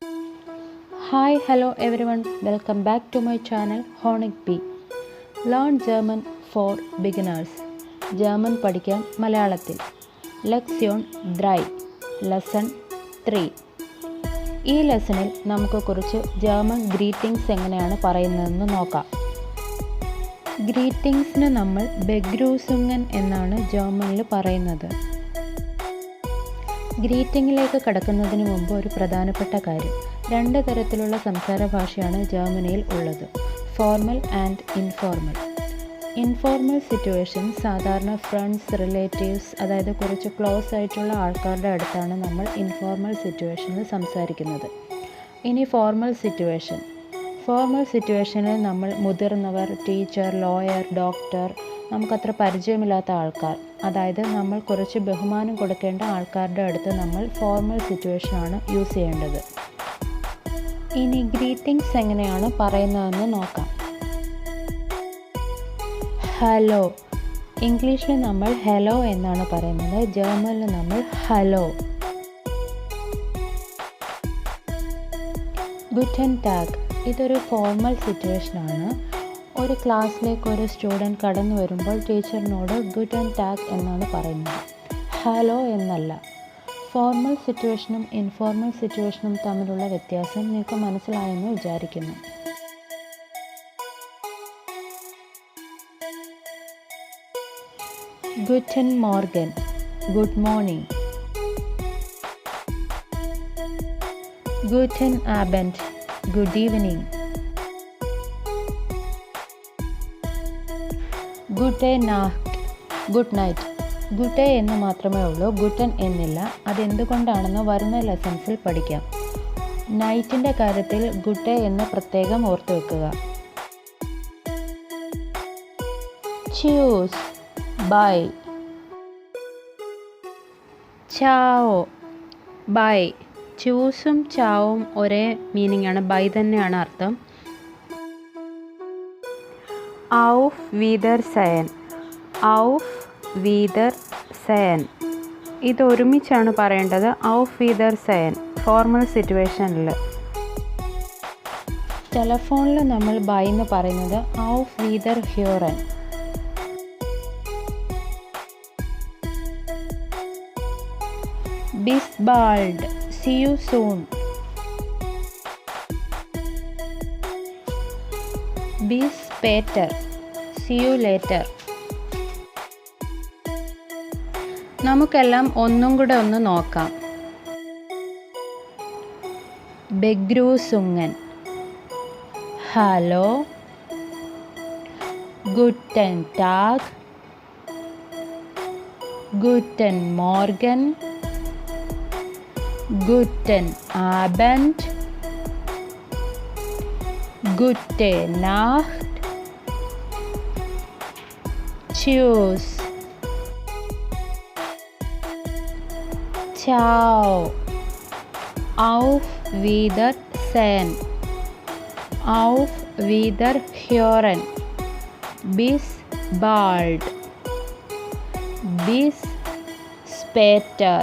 Hi, hello everyone. Welcome back to my channel Honig Bee. Learn German for beginners. German പഠിക്കാം മലയാളത്തിൽ. ലെക്സ്യോൺ 3 lesson 3. ഈ ലെസണിൽ നമുക്ക് കുറച്ച് German greetings എങ്ങനെയാണ് പറയുന്നതെന്ന് നോക്കാം. ഗ്രീറ്റിംഗ്സിന് നമ്മൾ ബെഗ്രൂസുങ്ങൻ എന്നാണ് ജർമ്മനിൽ പറയുന്നത്. ഗ്രീറ്റിംഗിലേക്ക് കടക്കുന്നതിന് മുമ്പ് ഒരു പ്രധാനപ്പെട്ട കാര്യം, 2 തരത്തിലുള്ള സംസാര ഭാഷയാണ് ജർമ്മനിയിൽ ഉള്ളത്, formal and informal. Informal situation സാധാരണ ഫ്രണ്ട്സ്, റിലേറ്റീവ്സ്, അതായത് കുറച്ച് ക്ലോസ് ആയിട്ടുള്ള ആൾക്കാരുടെ അടുത്താണ് നമ്മൾ ഇൻഫോർമൽ സിറ്റുവേഷനിൽ സംസാരിക്കുന്നത്. ഇനി ഫോർമൽ സിറ്റുവേഷനിൽ നമ്മൾ മുതിർന്നവർ, ടീച്ചർ, ലോയർ, ഡോക്ടർ, നമുക്കത്ര പരിചയമില്ലാത്ത ആൾക്കാർ, അതായത് നമ്മൾ കുറച്ച് ബഹുമാനം കൊടുക്കേണ്ട ആൾക്കാരുടെ അടുത്ത് നമ്മൾ ഫോർമൽ സിറ്റുവേഷനാണ് യൂസ് ചെയ്യേണ്ടത്. ഇനി ഗ്രീറ്റിംഗ്സ് എങ്ങനെയാണ് പറയുന്നതെന്ന് നോക്കാം. ഹലോ, ഇംഗ്ലീഷിൽ നമ്മൾ ഹലോ എന്നാണ് പറയുന്നത്, ജർമ്മനിൽ നമ്മൾ ഹലോ. ഗുറ്റൻ ടാഗ്, ഇതൊരു ഫോർമൽ സിറ്റുവേഷനാണ്. ഒരു ക്ലാസ്സിലേക്ക് ഒരു സ്റ്റുഡൻറ്റ് കടന്നു വരുമ്പോൾ ടീച്ചറിനോട് ഗുറ്റൻ ടാഗ് എന്നാണ് പറയുന്നത്, ഹലോ എന്നല്ല. ഫോർമൽ സിറ്റുവേഷനും ഇൻഫോർമൽ സിറ്റുവേഷനും തമ്മിലുള്ള വ്യത്യാസം നിങ്ങൾക്ക് മനസ്സിലായെന്ന് വിചാരിക്കുന്നു. ഗുറ്റൻ മോർഗൻ, ഗുഡ് മോർണിംഗ്. ഗുറ്റൻ ആബൻഡ്, ഗുഡ് ഈവനിങ്. ഗുഡ് നാഹ്റ്റ്, ഗുഡ് നൈറ്റ്. ഗുഡ് എന്ന് മാത്രമേ ഉള്ളൂ, ഗുട്ടൻ എന്നില്ല. അതെന്തുകൊണ്ടാണെന്ന് വരുന്ന ലെസൺസിൽ പഠിക്കാം. നൈറ്റിൻ്റെ കാര്യത്തിൽ ഗുഡ് എന്ന് പ്രത്യേകം ഓർത്തു വെക്കുക. ച്യൂസ്, ബൈ. ചാവോ, ബൈ. ചൂസും ചാവും ഒരേ മീനിങ് ആണ്, ബൈ തന്നെയാണ് അർത്ഥം. ഔഫ് വീദർ സയൻ, ഔഫ് വീദർ സയൻ. ഇത് ഒരുമിച്ചാണ് പറയേണ്ടത്, ഔഫ് വീദർ സയൻ ഫോർമൽ സിറ്റുവേഷനിൽ. ടെലഫോണിൽ നമ്മൾ ബൈ എന്ന് പറയുന്നത് ഔഫ് വീദർ ഹ്യൂറൻ. ബിസ് ബാൾഡ്, സി യു സൂൺ. ബിസ് പേറ്റർ, സി യു ലേറ്റർ. നമുക്കെല്ലാം ഒന്നും കൂടെ ഒന്ന് നോക്കാം. ബെഗ്രൂസുങ്ങൻ, ഹലോ. ഗുട്ടൻ ടാഗ്, ഗുട്ടൻ മോർഗൻ, ഗുട്ടൻ ആബൻഡ്, ഗുട്ടെ നാഹ്റ്റ്, ച്യൂസ്. Ciao, auf Wiedersehen, auf Wiederhören, bis bald, bis später.